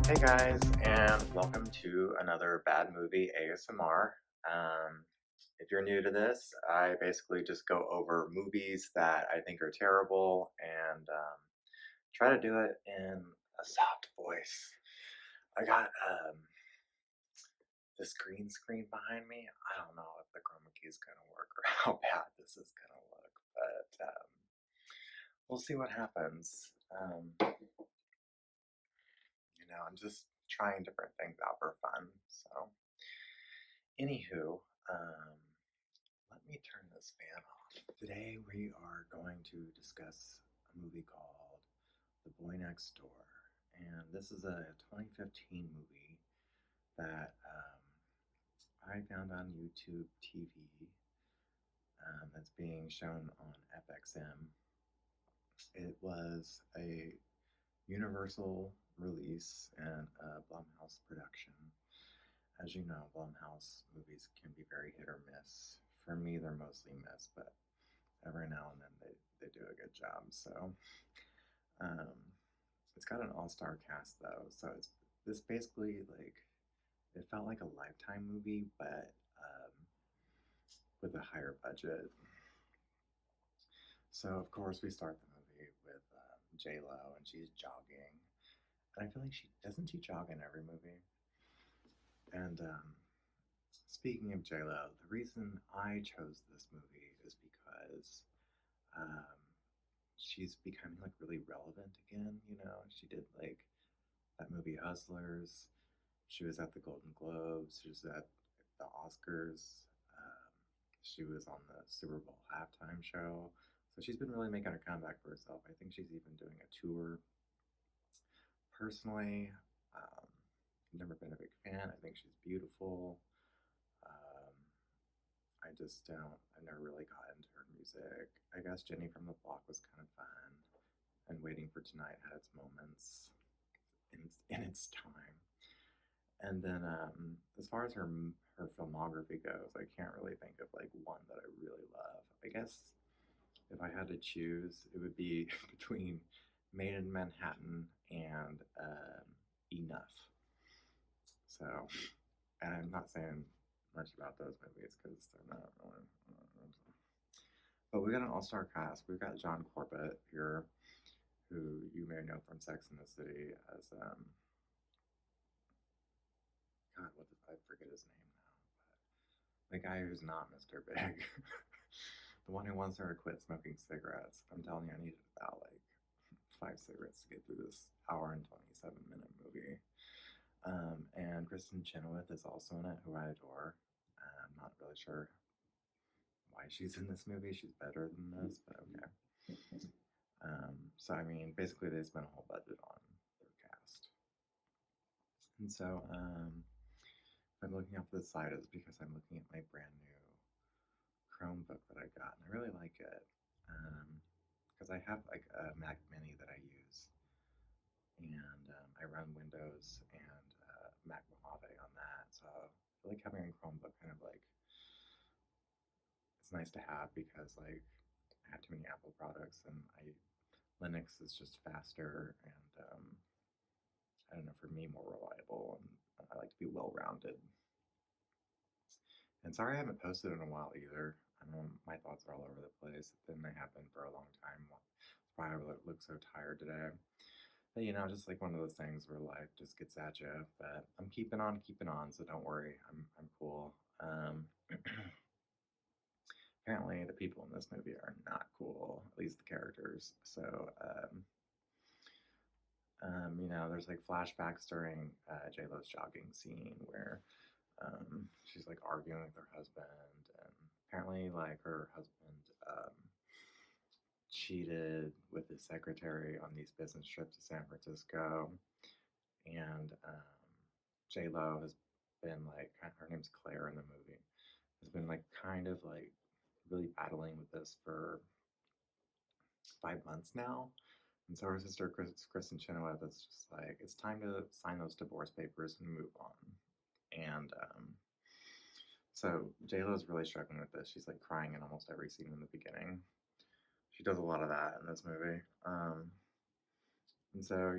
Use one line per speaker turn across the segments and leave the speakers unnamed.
Hey guys, and welcome to another Bad Movie ASMR. If you're new to this, I basically just go over movies that I think are terrible and try to do it in a soft voice. I got this green screen behind me. I don't know if the chroma key is going to work or how bad this is going to look, but we'll see what happens. I'm just trying different things out for fun. So, anywho, let me turn this fan off. Today we are going to discuss a movie called The Boy Next Door. And this is a 2015 movie that I found on YouTube TV that's being shown on FXM. It was a Universal release and a Blumhouse production. As you know, Blumhouse movies can be very hit or miss. For me, they're mostly miss, but every now and then they do a good job. So um, it's got an all-star cast though. So it's this basically like it felt like a Lifetime movie, but with a higher budget. So of course we start the movie with J Lo, and she's jogging, and I feel like she jog in every movie. And speaking of J Lo, the reason I chose this movie is because um, she's becoming like really relevant again. She did like that movie Hustlers. She was at the Golden Globes. She was at the Oscars. Um, she was on the Super Bowl halftime show. So she's been really making a comeback for herself. I think she's even doing a tour. Personally, um, I've never been a big fan. I think she's beautiful. Um, I just don't. I never really got into her music. I guess Jenny from the Block was kind of fun, and Waiting for Tonight had its moments in its time. And then, as far as her filmography goes, I can't really think of like one that I really love. I guess if I had to choose, it would be between Made in Manhattan and Enough. So, and I'm not saying much about those movies because they're not really. But we got an all-star cast. We've got John Corbett here, who you may know from Sex and the City as God, I forget his name now, but the guy who's not Mr. Big, the one who wants her to quit smoking cigarettes. I'm telling you, I needed about like 5 cigarettes to get through this hour and 27-minute movie. And Kristen Chenoweth is also in it, who I adore. I'm not really sure why she's in this movie. She's better than this, but okay. So I mean, basically they spent a whole budget on their cast. And so if I'm looking up this site, it's because I'm looking at my brand new Chromebook that I got, and I really like it. Because I have like a Mac Mini that I use, and I run Windows and Mac Mojave on that. So I feel like having a Chromebook kind of like it's nice to have because like I have too many Apple products, and Linux is just faster and I don't know, for me, more reliable, and I like to be well rounded. And sorry I haven't posted in a while either. My thoughts are all over the place. Then they have been for a long time. That's why I look so tired today. But just like one of those things where life just gets at you. But I'm keeping on. So don't worry. I'm cool. Apparently, the people in this movie are not cool. At least the characters. So there's like flashbacks during J Lo's jogging scene where she's like arguing with her husband, and apparently, like her husband cheated with his secretary on these business trips to San Francisco, and J Lo has been like her name's Claire in the movie has been like kind of like really battling with this for 5 months now. And so her sister, Kristen Chenoweth, is just like, it's time to sign those divorce papers and move on. And so JLo's really struggling with this. She's like crying in almost every scene in the beginning. She does a lot of that in this movie. And so,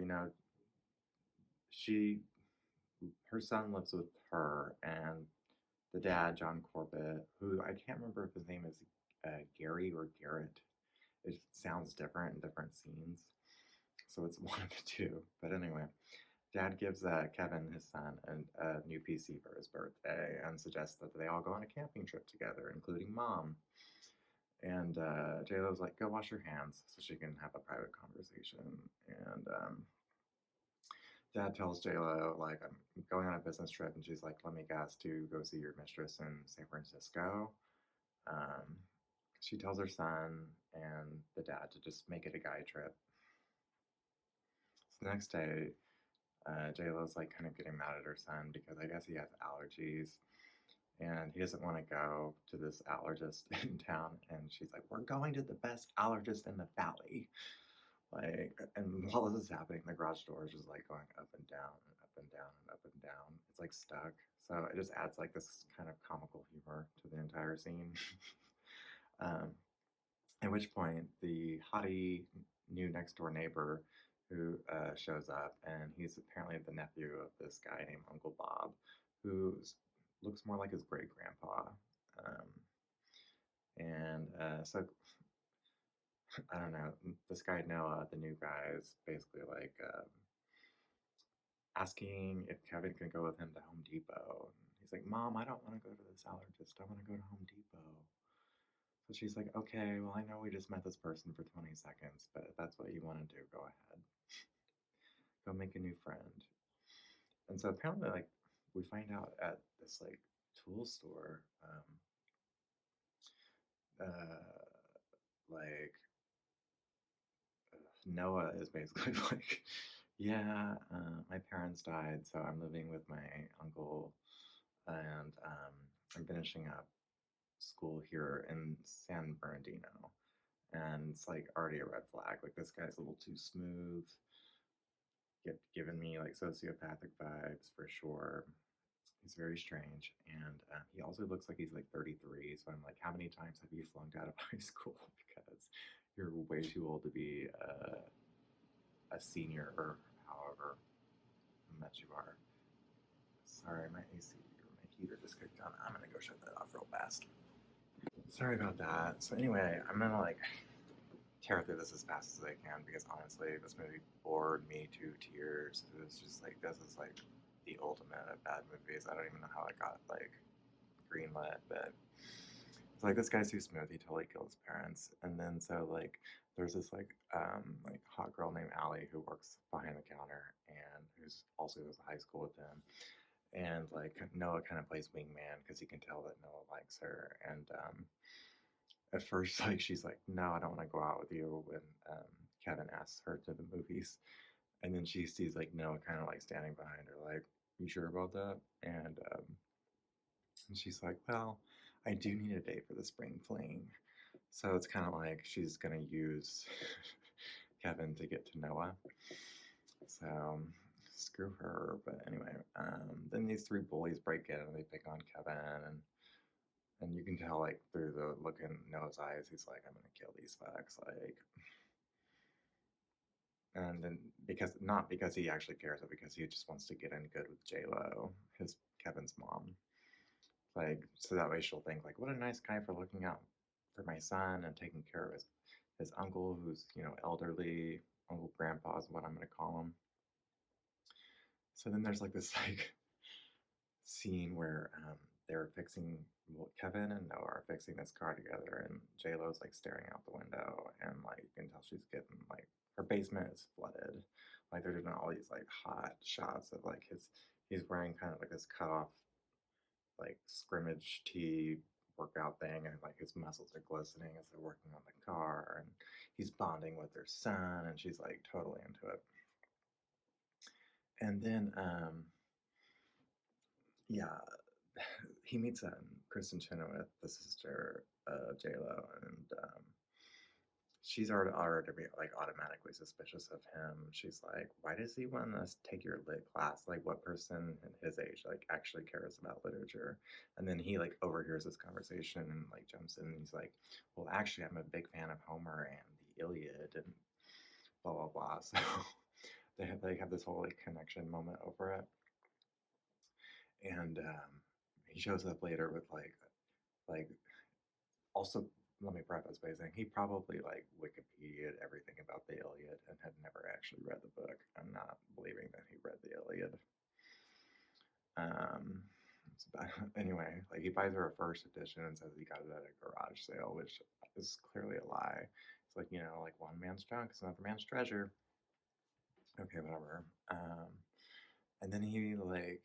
she her son lives with her and the dad, John Corbett, who I can't remember if his name is Gary or Garrett. It sounds different in different scenes, so it's one of the two. But anyway, Dad gives Kevin, his son, a new PC for his birthday and suggests that they all go on a camping trip together, including Mom. And JLo's like, go wash your hands so she can have a private conversation. And Dad tells JLo, like, I'm going on a business trip. And she's like, let me guess, to go see your mistress in San Francisco. Um, she tells her son and the dad to just make it a guy trip. So the next day, JLo's like kind of getting mad at her son because I guess he has allergies and he doesn't want to go to this allergist in town. And she's like, we're going to the best allergist in the valley. Like, and while this is happening, the garage door is just like going up and down and up and down and up and down. It's like stuck. So it just adds like this kind of comical humor to the entire scene. um, at which point, the haughty new next door neighbor who shows up, and he's apparently the nephew of this guy named Uncle Bob, who looks more like his great grandpa. Um, and so I don't know. This guy Noah, the new guy, is basically like asking if Kevin can go with him to Home Depot. And he's like, "Mom, I don't want to go to this allergist. I want to go to Home Depot." So she's like, "Okay, well, I know we just met this person for 20 seconds, but if that's what you want to do, go ahead. Go make a new friend." And so apparently, like, we find out at this like tool store, uh, like Noah is basically like, yeah, my parents died, so I'm living with my uncle, and I'm finishing up school here in San Bernardino. And it's like already a red flag. Like, this guy's a little too smooth, giving me like sociopathic vibes for sure. He's very strange, and he also looks like he's like 33. So I'm like, how many times have you flunked out of high school because you're way too old to be a senior or however much you are? Sorry, my AC or my heater just kicked on. I'm gonna go shut that off real fast. Sorry about that. So anyway, I'm gonna like tear through this as fast as I can because honestly, this movie bored me to tears. It was just like, this is like the ultimate of bad movies. I don't even know how it got like greenlit, but it's like, this guy's too smooth. He totally killed his parents. And then so like there's this like hot girl named Allie who works behind the counter and who's also goes to high school with them. And like Noah kind of plays wingman because he can tell that Noah likes her. And at first, like, she's like, no, I don't want to go out with you when Kevin asks her to the movies. And then she sees like Noah kind of like standing behind her, like, you sure about that? And she's like, well, I do need a date for the spring fling. So it's kind of like she's going to use Kevin to get to Noah. So screw her. But anyway, then these three bullies break in and they pick on Kevin. And you can tell, like, through the look in Noah's eyes, he's like, I'm going to kill these fucks. Like, and then not because he actually cares, but because he just wants to get in good with JLo, Kevin's mom. Like, so that way she'll think, like, what a nice guy for looking out for my son and taking care of his uncle, who's, elderly. Uncle Grandpa is what I'm going to call him. So then there's like this, like, scene where they're fixing, well, Kevin and Noah are fixing this car together, and JLo's like staring out the window, and like you can tell she's getting like, her basement is flooded. Like, they're doing all these like hot shots of like he's wearing kind of like this cut off like scrimmage tee workout thing, and like his muscles are glistening as they're working on the car, and he's bonding with their son, and she's like totally into it. And then yeah, he meets Kristen Chenoweth, the sister of JLo, and she's already like automatically suspicious of him. She's like, "Why does he want us to take your lit class? Like, what person his age like actually cares about literature?" And then he like overhears this conversation and like jumps in and he's like, "Well, actually, I'm a big fan of Homer and the Iliad and blah blah blah." So they have this whole like connection moment over it, and he shows up later with like also. Let me preface by saying he probably like Wikipedia'd everything about the Iliad and had never actually read the book. I'm not believing that he read the Iliad. Um, anyway, like he buys her a first edition and says he got it at a garage sale, which is clearly a lie. It's like, like one man's junk is another man's treasure. Okay, whatever. And then he like,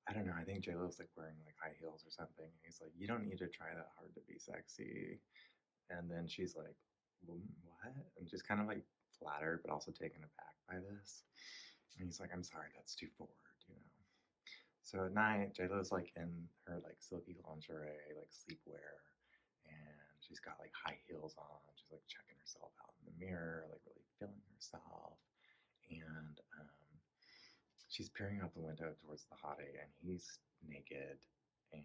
I don't know. I think J Lo's like wearing like high heels or something. And he's like, you don't need to try that hard to be sexy. And then she's like, what? And just kind of like flattered, but also taken aback by this. And he's like, I'm sorry, that's too forward. So at night, JLo's like in her like silky lingerie, like sleepwear, and she's got like high heels on. She's like checking herself out in the mirror, like really feeling herself. And she's peering out the window towards the hottie, and he's naked, and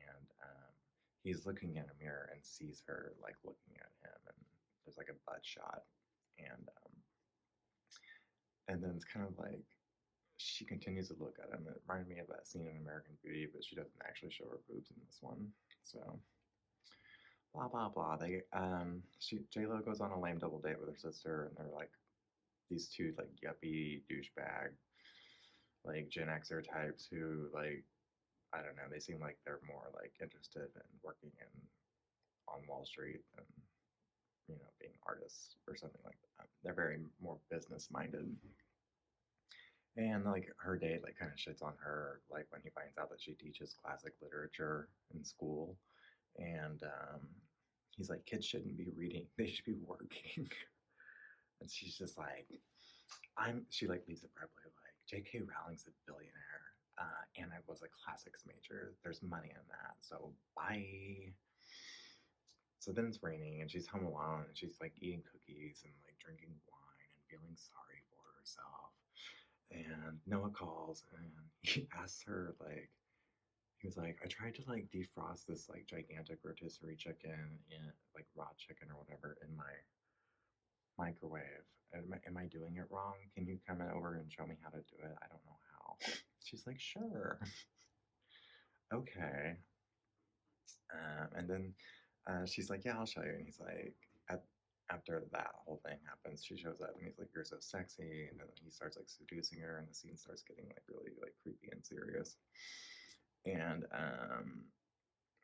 he's looking in a mirror and sees her like looking at him, and there's like a butt shot, and then it's kind of like she continues to look at him. It reminded me of that scene in American Beauty, but she doesn't actually show her boobs in this one. So blah blah blah. J Lo goes on a lame double date with her sister, and they're like these two like yuppie douchebag like Gen Xer types who like I don't know. They seem like they're more like interested in working in on Wall Street than being artists or something like that. They're very more business minded. And like her date like kind of shits on her like when he finds out that she teaches classic literature in school, and he's like, kids shouldn't be reading; they should be working. And she's just like, She like leaves abruptly like J.K. Rowling's a billionaire, and I was a classics major. There's money in that, so bye. So then it's raining, and she's home alone, and she's like eating cookies and like drinking wine and feeling sorry for herself. And Noah calls and he asks her like he was like, I tried to like defrost this like gigantic rotisserie chicken in like raw chicken or whatever in my microwave. Am I doing it wrong? Can you come over and show me how to do it? I don't know how. She's like, sure. Okay. And then she's like, yeah, I'll show you. And he's like, after that whole thing happens, she shows up and he's like, you're so sexy. And then he starts like seducing her, and the scene starts getting like really like creepy and serious. And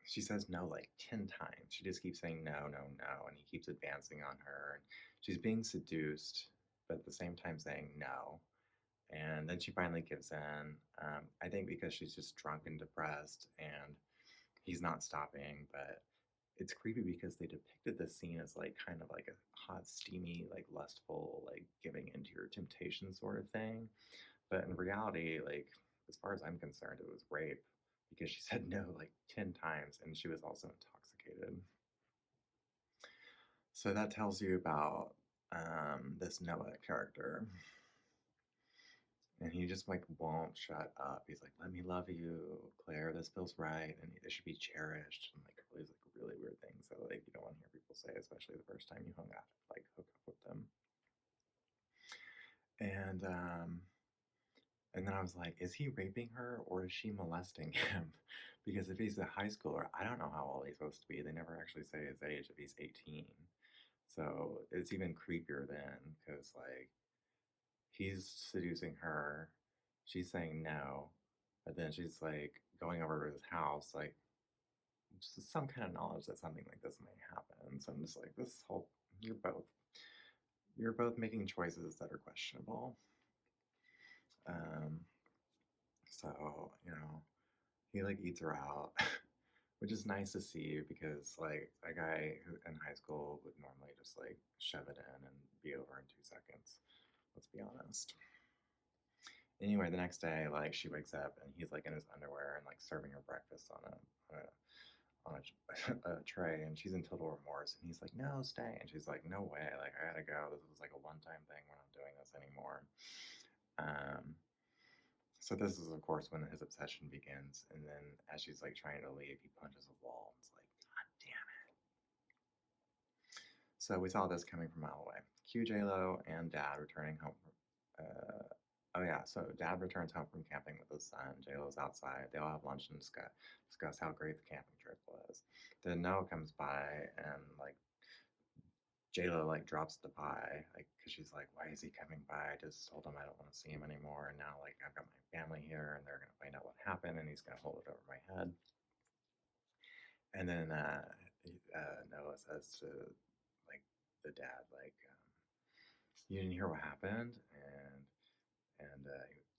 she says no like 10 times. She just keeps saying no, no, no. And he keeps advancing on her. And she's being seduced, but at the same time saying no. And then she finally gives in. I think because she's just drunk and depressed, and he's not stopping. But it's creepy because they depicted this scene as like kind of like a hot, steamy, like lustful, like giving into your temptation sort of thing. But in reality, like as far as I'm concerned, it was rape because she said no like 10 times, and she was also intoxicated. So that tells you about this Noah character. And he just like won't shut up. He's like, "Let me love you, Claire. This feels right, and it should be cherished." And like all these like really weird things that like you don't want to hear people say, especially the first time you hook up with them. And and then I was like, "Is he raping her or is she molesting him?" Because if he's a high schooler, I don't know how old he's supposed to be. They never actually say his age if he's 18. So it's even creepier then because like he's seducing her. She's saying no, but then she's like going over to his house, like just some kind of knowledge that something like this may happen. So I'm just like, this whole you're both making choices that are questionable. Um, so he like eats her out, which is nice to see because like a guy who in high school would normally just like shove it in and be over in 2 seconds. Let's be honest. Anyway, the next day, like she wakes up and he's like in his underwear and like serving her breakfast on a tray, and she's in total remorse. And he's like, "No, stay." And she's like, "No way! Like I gotta go. This was like a one-time thing. We're not doing this anymore." Um, so this is of course when his obsession begins, and then as she's like trying to leave, he punches a wall and it's like, "God damn it!" So we saw this coming from a mile away. Q J Lo and Dad returning home oh yeah, so dad returns home from camping with his son. JLo's outside. They all have lunch and discuss how great the camping trip was. Then Noah comes by and like JLo like drops the pie, like because she's like, why is he coming by? I just told him I don't want to see him anymore, and now like I've got my family here, and they're gonna find out what happened, and he's gonna hold it over my head. And then Noah says to like the dad, like, you didn't hear what happened, and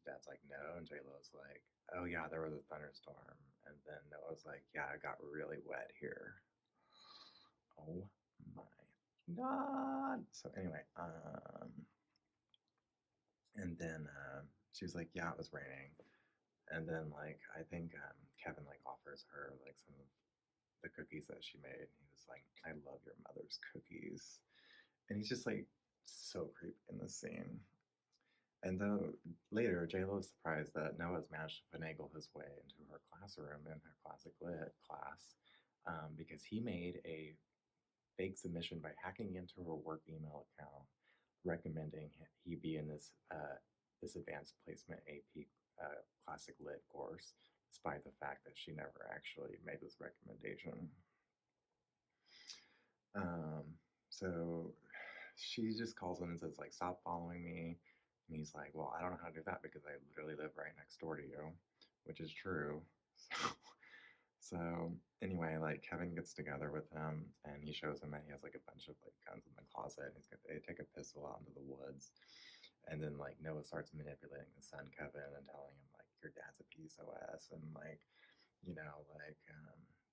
dad's like, no, and J Lo's like, oh yeah, there was a thunderstorm, and then Noah's like, yeah, I got really wet here. Oh my god. So anyway, and then she's like, yeah, it was raining, and then like I think Kevin like offers her like some of the cookies that she made, and he was like, I love your mother's cookies, and he's just like so creepy in this scene. And though later, JLo is surprised that Noah's managed to finagle his way into her classroom in her classic lit class because he made a fake submission by hacking into her work email account, recommending he be in this advanced placement AP classic lit course, despite the fact that she never actually made this recommendation. Um, so she just calls him and says, like, stop following me. And he's like, well, I don't know how to do that because I literally live right next door to you, which is true. So anyway, like Kevin gets together with him and he shows him that he has like a bunch of like guns in the closet. And they take a pistol out into the woods. And then like Noah starts manipulating his son Kevin and telling him like your dad's a PSOS and like,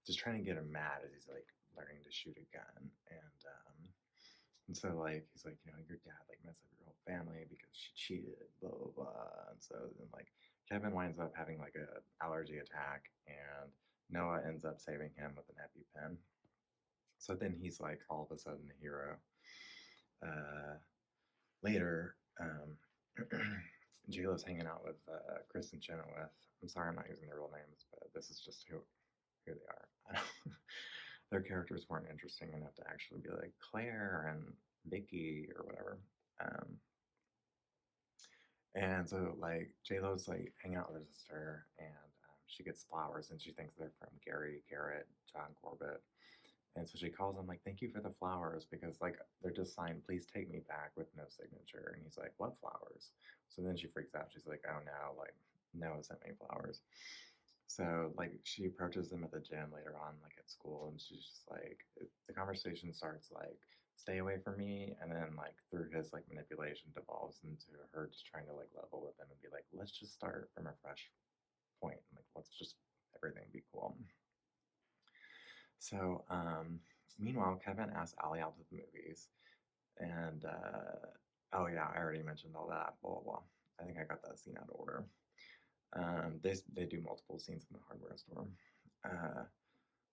just trying to get him mad as he's like learning to shoot a gun. And so like he's like, your dad like messed up your whole family because she cheated, blah blah blah. And so then like Kevin winds up having like a allergy attack, and Noah ends up saving him with an EpiPen. So then he's like all of a sudden a hero. Later, JLo's hanging out with Kristen Chenoweth. I'm sorry, I'm not using their real names, but this is just who they are. Their characters weren't interesting enough to actually be like Claire and Vicky or whatever. And so like JLo's like hanging out with her sister, and she gets flowers, and she thinks they're from Gary Garrett, John Corbett. And so she calls him like, thank you for the flowers, because like they're just signed, please take me back, with no signature. And he's like, what flowers? So then she freaks out. She's like, oh no, like Noah sent me flowers. So like she approaches him at the gym later on, like at school, and she's just like, the conversation starts like, stay away from me, and then like through his like manipulation devolves into her just trying to like level with him and be like, let's just start from a fresh point, and like let's just everything be cool. So meanwhile, Kevin asks Allie out to the movies, and oh yeah, I already mentioned all that. Blah blah blah. I think I got that scene out of order. They do multiple scenes in the hardware store. Uh,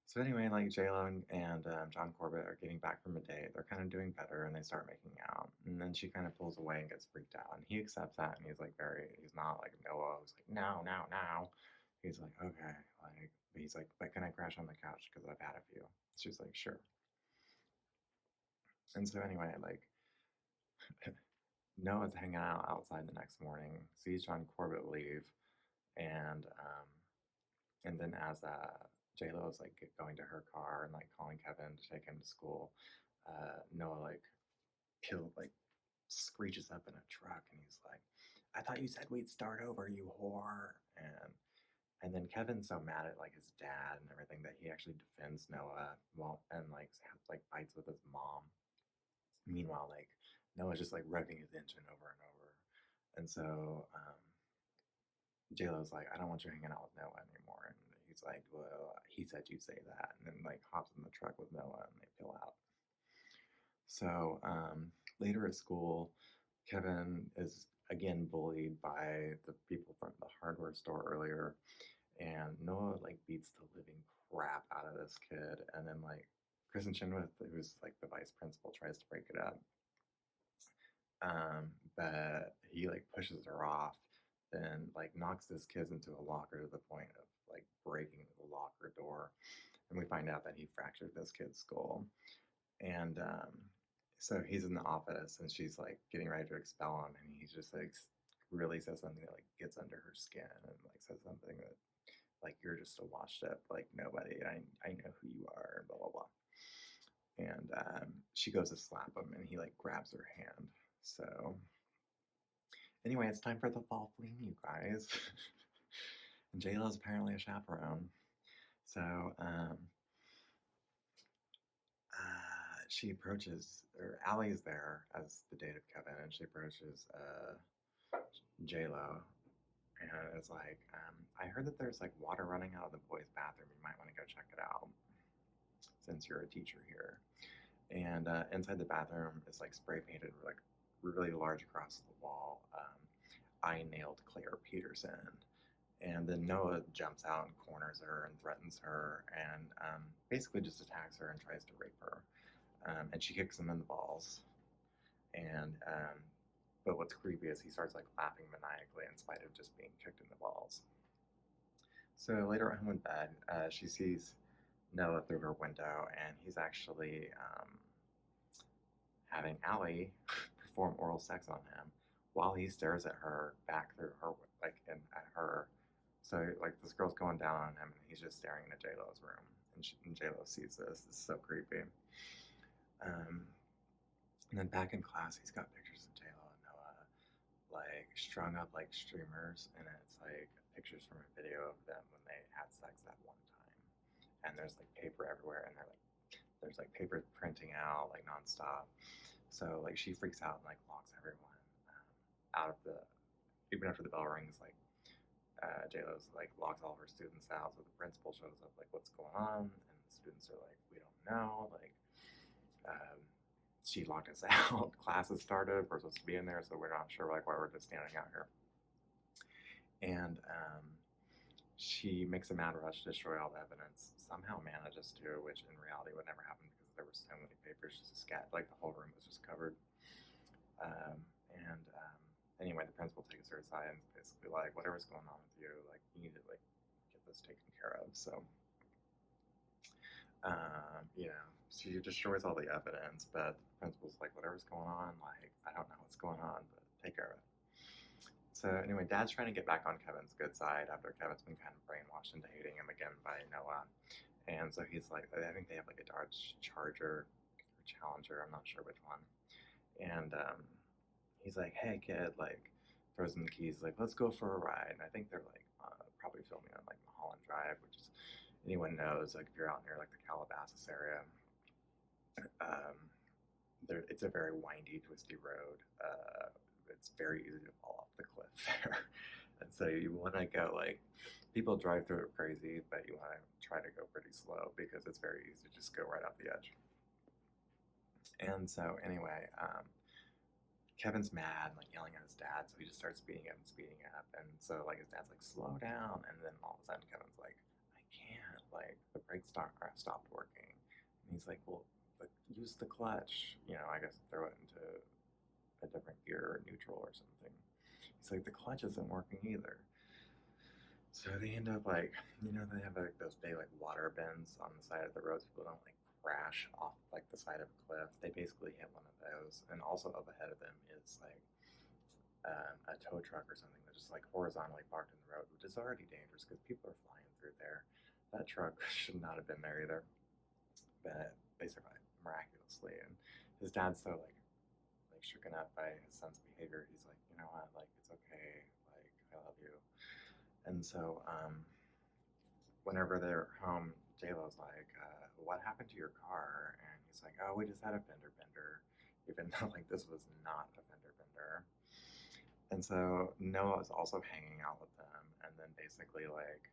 so anyway, like JLo and John Corbett are getting back from a date. They're kind of doing better, and they start making out. And then she kind of pulls away and gets freaked out. And he accepts that, and he's not like Noah, who's like, no, no, no. He's like, okay, like, but he's like, but can I crash on the couch because I've had a few? She's like, sure. And so anyway, like Noah's hanging out outside the next morning, sees John Corbett leave, and then as JLo is like going to her car and like calling Kevin to take him to school, Noah like screeches up in a truck, and he's like, I thought you said we'd start over, you whore. And then Kevin's so mad at like his dad and everything that he actually defends Noah, and like fights with his mom. Meanwhile, like Noah's just like revving his engine over and over. And so JLo's like, I don't want you hanging out with Noah anymore. And he's like, well, he said you say that. And then like hops in the truck with Noah, and they peel out. So later at school, Kevin is again bullied by the people from the hardware store earlier, and Noah like beats the living crap out of this kid, and then like Kristen Chenoweth, who's like the vice principal, tries to break it up, but he like pushes her off, then like knocks this kid into a locker to the point of like breaking the locker door, and we find out that he fractured this kid's skull, and So he's in the office and she's like getting ready to expel him, and he just like really says something that like gets under her skin, and like says something that like you're just a washed up like nobody. I know who you are, and blah blah blah. And she goes to slap him, and he like grabs her hand. So anyway, it's time for the fall fling, you guys. And JLo's apparently a chaperone. So she approaches, or Allie's there as the date of Kevin, and she approaches JLo, and is like, I heard that there's like water running out of the boys' bathroom. You might want to go check it out since you're a teacher here. And inside the bathroom is like spray painted like really large across the wall. I nailed Claire Peterson. And then Noah jumps out and corners her and threatens her, and basically just attacks her and tries to rape her. And she kicks him in the balls. And but what's creepy is he starts like laughing maniacally in spite of just being kicked in the balls. So later at home in bed, she sees Noah through her window, and he's actually having Allie perform oral sex on him while he stares at her back through her, like at her. So like this girl's going down on him, and he's just staring into JLo's room, and JLo sees this. This is so creepy. And then back in class, he's got pictures of JLo and Noah like strung up like streamers, and it's like pictures from a video of them when they had sex that one time. And there's like paper everywhere, and there's like paper printing out like nonstop. So like she freaks out and like locks everyone out of the, even after the bell rings, like JLo's like locks all of her students out. So the principal shows up like, what's going on? And the students are like, we don't know. Like she locked us out. Classes started. We're supposed to be in there, so we're not sure like why we're just standing out here. And she makes a mad rush to destroy all the evidence. Somehow manages to, which in reality would never happen because there were so many papers just scattered. Like the whole room was just covered. Anyway, the principal takes her aside and is basically like, whatever's going on with you, like you need to like get this taken care of. So, you know, she destroys all the evidence, but the principal's like, whatever's going on, like I don't know what's going on, but take care of it. So anyway, Dad's trying to get back on Kevin's good side after Kevin's been kind of brainwashed into hating him again by Noah. And so he's like, I think they have like a Dodge Charger or Challenger, I'm not sure which one. And he's like, hey kid, like throws him the keys, like let's go for a ride. And I think they're like probably filming on like Mulholland Drive, which is, anyone knows, like if you're out near like the Calabasas area, it's a very windy, twisty road. It's very easy to fall off the cliff there. And so you want to go like, people drive through it crazy, but you want to try to go pretty slow because it's very easy to just go right off the edge. And so anyway, Kevin's mad, like yelling at his dad, so he just starts speeding up and speeding up. And so like his dad's like, slow down. And then all of a sudden Kevin's like, I can't, like the brakes stopped working. And he's like, well, but use the clutch, you know, I guess throw it into a different gear or neutral or something. He's like, the clutch isn't working either. So they end up like, you know, they have like those big like water bins on the side of the road so people don't like crash off like the side of a cliff. They basically hit one of those, and also up ahead of them is like a tow truck or something that's just like horizontally parked in the road, which is already dangerous because people are flying through there. That truck should not have been there either, but they survived miraculously. And his dad's so like shooken up by his son's behavior. He's like, you know what, like it's okay, like I love you. And so whenever they're home, JLo's like, what happened to your car? And he's like, oh, we just had a fender bender, even though like this was not a fender bender. And so Noah is also hanging out with them, and then basically like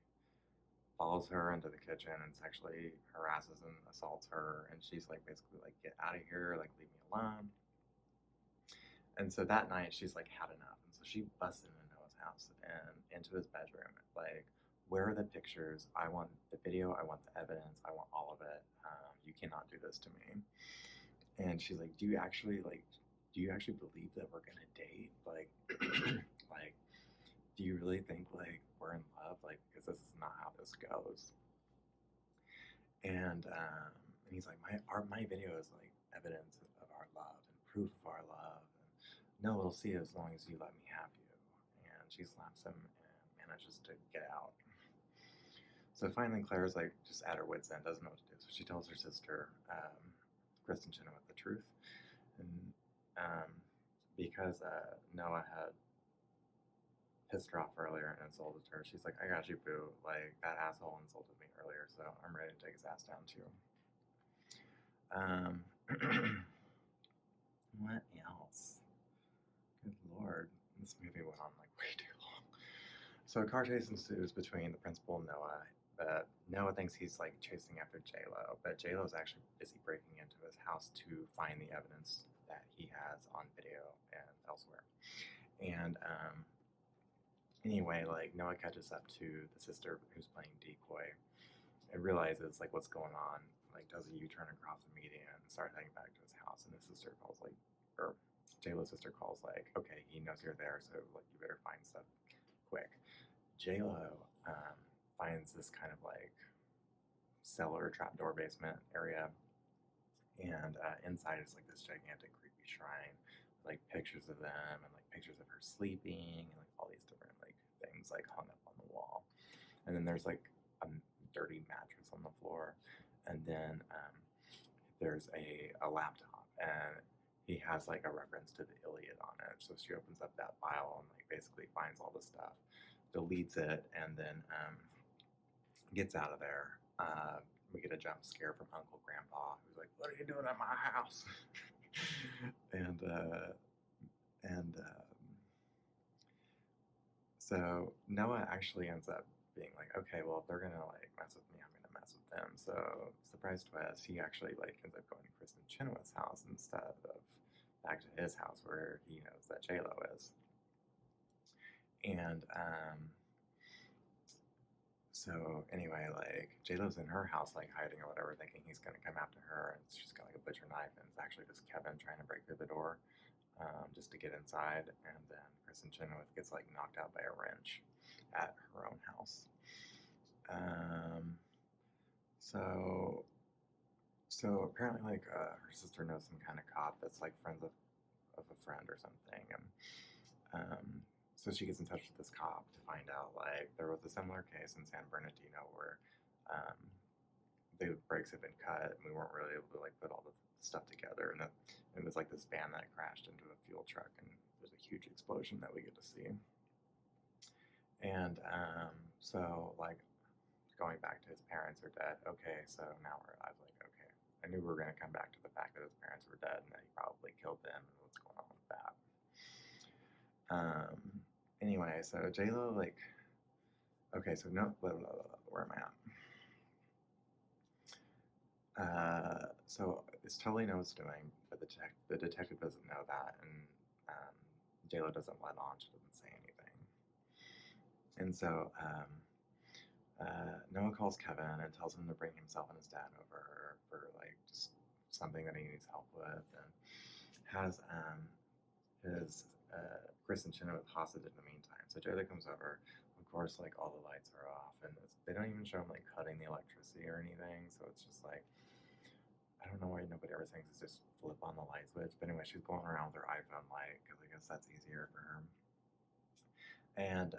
follows her into the kitchen and sexually harasses and assaults her. And she's like, basically like, get out of here, like leave me alone. And so that night she's like had enough, and so she busts into Noah's house and into his bedroom. Like, where are the pictures? I want the video. I want the evidence. I want all of it. You cannot do this to me. And she's like, do you actually believe that we're gonna date? Like, like, do you really think like we're in love? Like, because this is not how this goes. And he's like, my video is like evidence of our love and proof of our love. And no, it'll see it as long as you let me have you. And she slaps him and manages to get out. So finally, Claire's like just at her wits' end, doesn't know what to do. So she tells her sister, Kristen Chenoweth, the truth. And because Noah had pissed her off earlier and insulted her, she's like, I got you, boo. Like, that asshole insulted me earlier, so I'm ready to take his ass down, too. What else? Good lord. This movie went on, like, way too long. So a car chase ensues between the principal and Noah. But Noah thinks he's, like, chasing after J-Lo, but J-Lo's actually busy breaking into his house to find the evidence that he has on video and elsewhere. And, anyway, like, Noah catches up to the sister who's playing decoy and realizes, like, what's going on, like, does a U-turn across the median and starts heading back to his house. And his sister calls, like, or J-Lo's sister calls, like, okay, he knows you're there, so, like, you better find stuff quick. J-Lo finds this kind of, like, cellar, trapdoor basement area, and inside is, like, this gigantic, creepy shrine, like, pictures of them, and, like, pictures of her sleeping, and, like, all these different, like, things, like, hung up on the wall. And then there's, like, a dirty mattress on the floor, and then there's a laptop, and he has, like, a reference to the Iliad on it. So she opens up that file and, like, basically finds all the stuff, deletes it, and then gets out of there. We get a jump scare from Uncle Grandpa, who's like, "What are you doing at my house?" and so Noah actually ends up being like, "Okay, well, if they're gonna, like, mess with me, I'm gonna mess with them." So surprise twist, he actually, like, ends up going to Kristen Chenoweth's house instead of back to his house where he knows that J-Lo is. And so anyway, like, J-Lo's in her house, like, hiding or whatever, thinking he's gonna come after her, and she's got, like, a butcher knife, and it's actually just Kevin trying to break through the door, just to get inside. And then Kristen Chenoweth gets, like, knocked out by a wrench at her own house. So apparently, like, her sister knows some kind of cop that's, like, friends of a friend or something, and so she gets in touch with this cop to find out, like, there was a similar case in San Bernardino where the brakes had been cut and we weren't really able to, like, put all the stuff together, and it was like this van that crashed into a fuel truck, and there's a huge explosion that we get to see. And so, like, going back to his parents are dead. Okay, so now I was like, okay, I knew we were going to come back to the fact that his parents were dead and that he probably killed them and what's going on with that. Anyway, so J-Lo, like, okay, so no, where am I at? So it's totally knows what's doing, but the detective doesn't know that, and J-Lo doesn't let on. She doesn't say anything. And so Noah calls Kevin and tells him to bring himself and his dad over for, like, just something that he needs help with, and has his Kristen Chenoweth hostage in the meantime. So J-Lo comes over. Of course, like, all the lights are off, and they don't even show him, like, cutting the electricity or anything. So it's just like, I don't know why nobody ever thinks it's just flip on the light switch. But anyway, she's going around with her iPhone light because I guess that's easier for her. And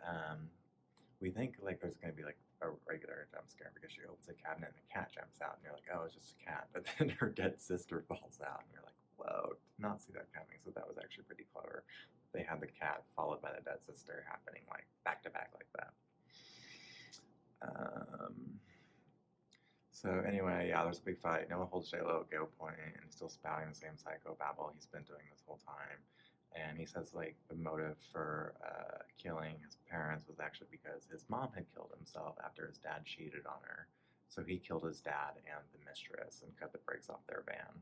we think, like, there's going to be, like, a regular jump scare because she opens a cabinet and a cat jumps out, and you're like, oh, it's just a cat. But then her dead sister falls out, and you're like, whoa, did not see that coming. So that was actually pretty clever. They had the cat followed by the dead sister happening, like, back to back like that. So anyway, yeah, there's a big fight. Noah holds J-Lo at go point and he's still spouting the same psycho babble he's been doing this whole time. And he says, like, the motive for killing his parents was actually because his mom had killed himself after his dad cheated on her. So he killed his dad and the mistress and cut the brakes off their van.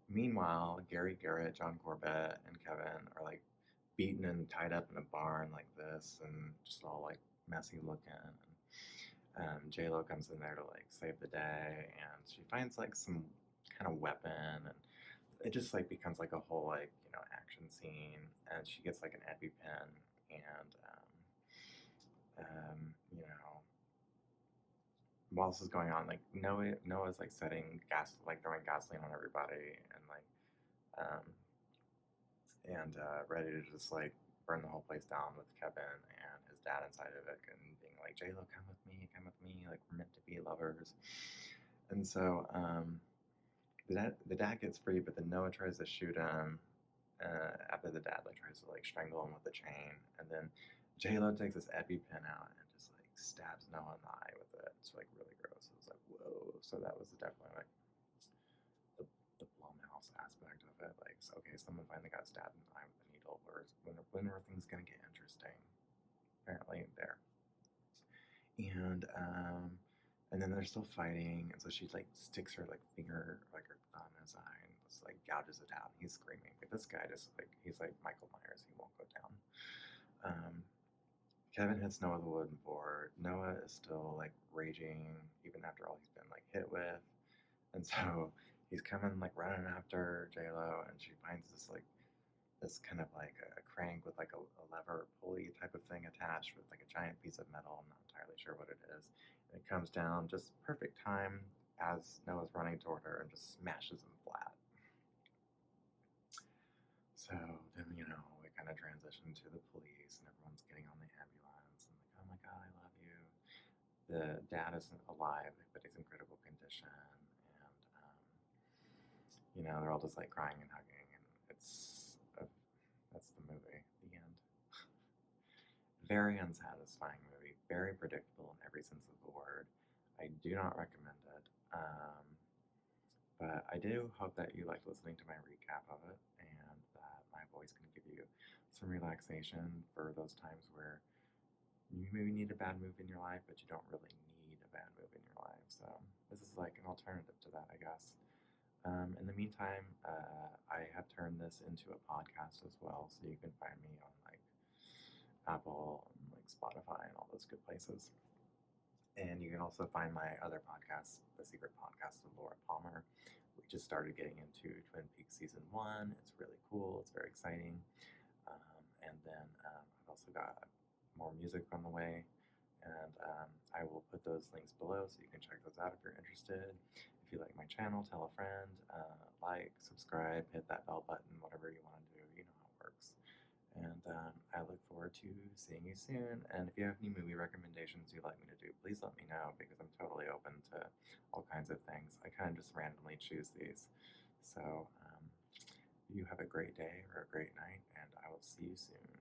Meanwhile, Gary Garrett, John Corbett, and Kevin are, like, beaten and tied up in a barn like this and just all, like, messy looking. J-Lo comes in there to, like, save the day, and she finds, like, some kind of weapon, and it just, like, becomes, like, a whole, like, you know, action scene, and she gets, like, an EpiPen, and you know, while this is going on, like Noah's like throwing gasoline on everybody, um, and ready to just like burn the whole place down with Kevin and his dad inside of it, and being like, "J-Lo, come with me, like we're meant to be lovers." And so the dad gets free, but then Noah tries to shoot him. After the dad like tries to like strangle him with a chain, and then J-Lo takes this EpiPen out and just like stabs Noah in the eye with it. It's like really gross. It was like whoa. So that was definitely like the Blumhouse aspect of it. Like, so, okay, someone finally got stabbed in the eye with a needle. When are things gonna get interesting? Apparently, there. And then they're still fighting, and so she like sticks her like finger, like her thumb in his eye, and just like gouges it out. And he's screaming, but this guy just like he's like Michael Myers. He won't go down. Um, Kevin hits Noah with a wooden board. Noah is still like raging even after all he's been like hit with, and so he's coming like running after J Lo, and she finds this kind of like a crank with like a lever pulley type of thing attached with like a giant piece of metal. I'm not entirely sure what it is. And it comes down just perfect time as Noah's running toward her and just smashes him flat. So then, we kind of transition to the police and everyone's getting on the ambulance and like, oh my God, I love you. The dad isn't alive, but he's in critical condition. And they're all just like crying and hugging. And that's the movie. The end. Very unsatisfying movie. Very predictable in every sense of the word. I do not recommend it. But I do hope that you liked listening to my recap of it and that my voice can give you some relaxation for those times where you maybe need a bad movie in your life, but you don't really need a bad movie in your life. So this is like an alternative to that, I guess. In the meantime, I have turned this into a podcast as well, so you can find me on like Apple and like Spotify and all those good places. And you can also find my other podcast, The Secret Podcast of Laura Palmer. We just started getting into Twin Peaks season 1. It's really cool. It's very exciting. And then I've also got more music on the way. And I will put those links below so you can check those out if you're interested. If you like my channel, tell a friend, like, subscribe, hit that bell button, whatever you want to do. You know how it works. And I look forward to seeing you soon. And if you have any movie recommendations you'd like me to do, please let me know because I'm totally open to all kinds of things. I kind of just randomly choose these. So you have a great day or a great night, and I will see you soon.